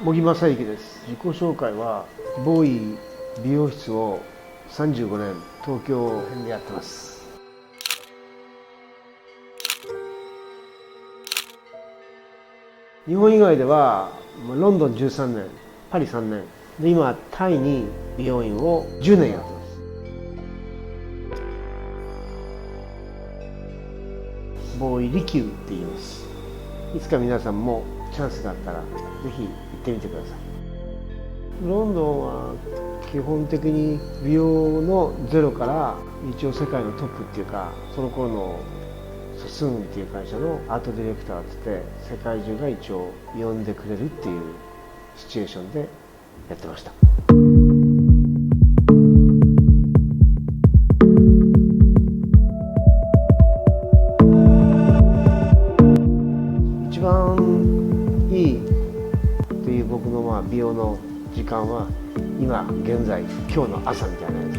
茂木正幸です。自己紹介はボーイ美容室を35年東京編でやってます。日本以外ではロンドン13年、パリ3年で、今タイに美容院を10年やってます。ボーイ利休って言います。いつか皆さんもチャンスがあったらぜひ行ってみてください。ロンドンは基本的に美容のゼロから一応世界のトップっていうか、その頃のスーンっていう会社のアートディレクターって言って世界中が一応呼んでくれるっていうシチュエーションでやってました。一番いいという僕の美容の時間は今現在、今日の朝みたいなやつ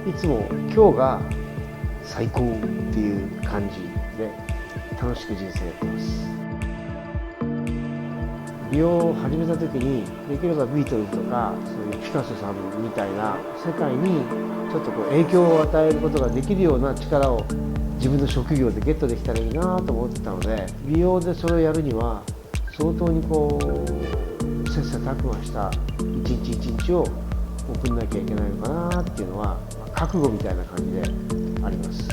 で、いつも今日が最高っていう感じで楽しく人生やってます。美容を始めた時にできればビートルズとかそういうピカソさんみたいな世界にちょっと影響を与えることができるような力を自分の職業でゲットできたらいいなと思ってたので、美容でそれをやるには相当に切磋琢磨した一日一日を送んなきゃいけないのかなっていうのは覚悟みたいな感じであります。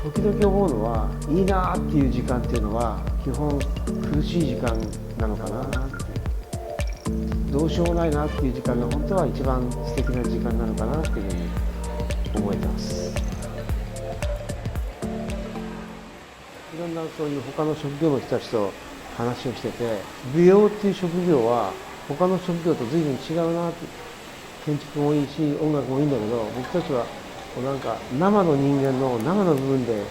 時々思うのは、いいなっていう時間っていうのは基本苦しい時間なのかなって、どうしようもないなっていう時間が本当は一番素敵な時間なのかなっていうふうに思えてます。いろんなそういう他の職業の人たちと話をしてて、美容っていう職業は他の職業と随分違うなって。建築もいいし音楽もいいんだけど、僕たちはなんか生の人間の生の部分で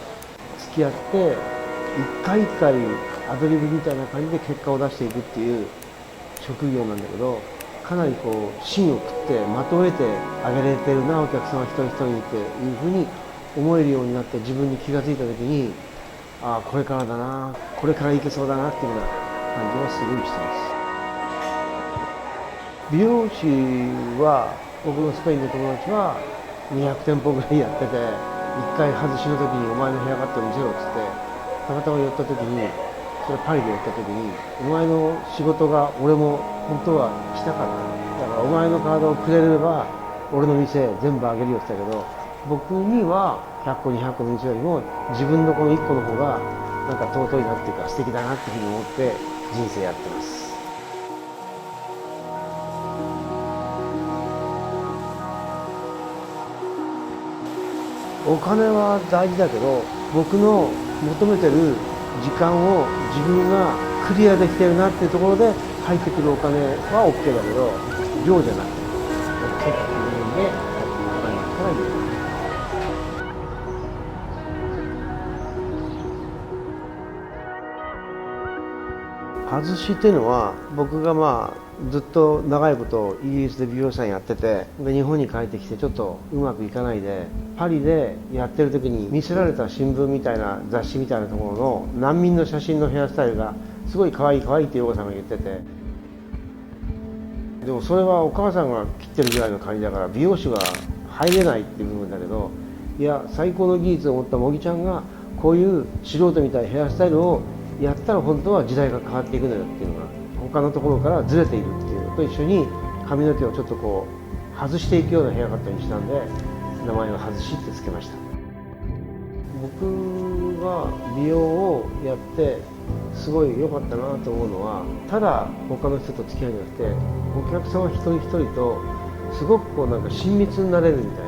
付き合って一回一回アドリブみたいな感じで結果を出していくっていう職業なんだけど、かなり芯を食って的を得てあげれてるなお客さんは一人一人にっていうふうに思えるようになって、自分に気が付いた時に、これからだな、これからいけそうだなっていうような感じはすごいしてます。美容師は僕のスペインの友達は200店舗ぐらいやってて、1回外しの時にお前のヘアカット見せろっつってたまたま寄った時に、それパリで寄った時に、お前の仕事が俺も本当はしたかった、だからお前のカードをくれれば俺の店全部あげるよって言ったけど、僕には100個200個の店よりも自分のこの1個の方がなんか尊いなっていうか素敵だなっていうふうに思って人生やってます。お金は大事だけど、僕の求めてる時間を自分がクリアできてるなっていうところで入ってくるお金は OK だけど、量じゃなくて結構で入ってくるお金だったらいい。外しっていうのは、僕がずっと長いことイギリスで美容師さんやってて、で日本に帰ってきてちょっとうまくいかないで、パリでやってる時に見せられた新聞みたいな雑誌みたいなところの難民の写真のヘアスタイルがすごい可愛い可愛いって陽子さんが言ってて、でもそれはお母さんが切ってるぐらいの感じだから美容師は入れないっていう部分だけど、いや最高の技術を持った茂木ちゃんがこういう素人みたいなヘアスタイルをやったら本当は時代が変わっていくのよっていうのが他のところからずれているっていうのと一緒に、髪の毛をちょっと外していくようなヘアカットにしたんで名前を外しってつけました。僕が美容をやってすごい良かったなと思うのは、ただ他の人と付き合いじゃなくて、お客様一人一人とすごくなんか親密になれるみたい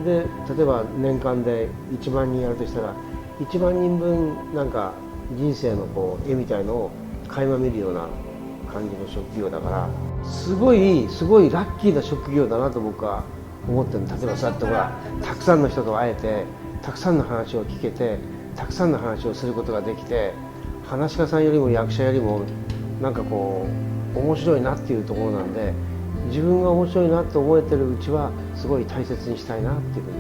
な。で例えば年間で1万人やるとしたら、1万人分なんか人生の絵みたいのを垣間見るような感じの職業だから、すごいラッキーな職業だなと僕は思ってる。例えばそうやってたくさんの人と会えて、たくさんの話を聞けて、たくさんの話をすることができて、話し家さんよりも役者よりもなんか面白いなっていうところなんで、自分が面白いなと思えてるうちはすごい大切にしたいなっていうふうに。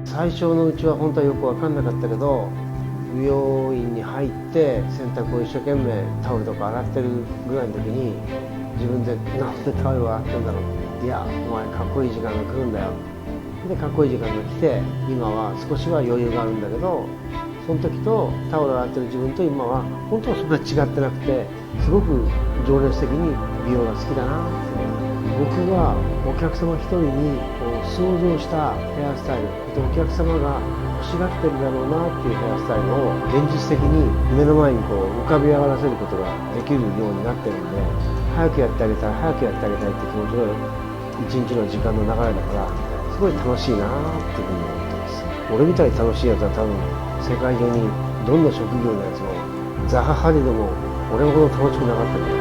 最初のうちは本当はよく分かんなかったけど、美容院に入って洗濯を一生懸命タオルとか洗ってるぐらいの時に自分でなんでタオルを洗ってんだろう、いやお前かっこいい時間が来るんだよ、でかっこいい時間が来て今は少しは余裕があるんだけど、その時とタオルを洗ってる自分と今は本当はそんな違ってなくて、すごく情熱的に美容が好きだなって。僕はお客様一人にこう想像したヘアスタイル、お客様が欲しがってるだろうなっていうヘアスタイルを現実的に目の前にこう浮かび上がらせることができるようになってるんで、早くやってあげたい早くやってあげたいって気持ちが一日の時間の流れだからすごい楽しいなっていうふうに思ってます。俺みたいに楽しいやつは多分世界中にどんな職業のやつもザハハリでも俺ほど楽しくなかったから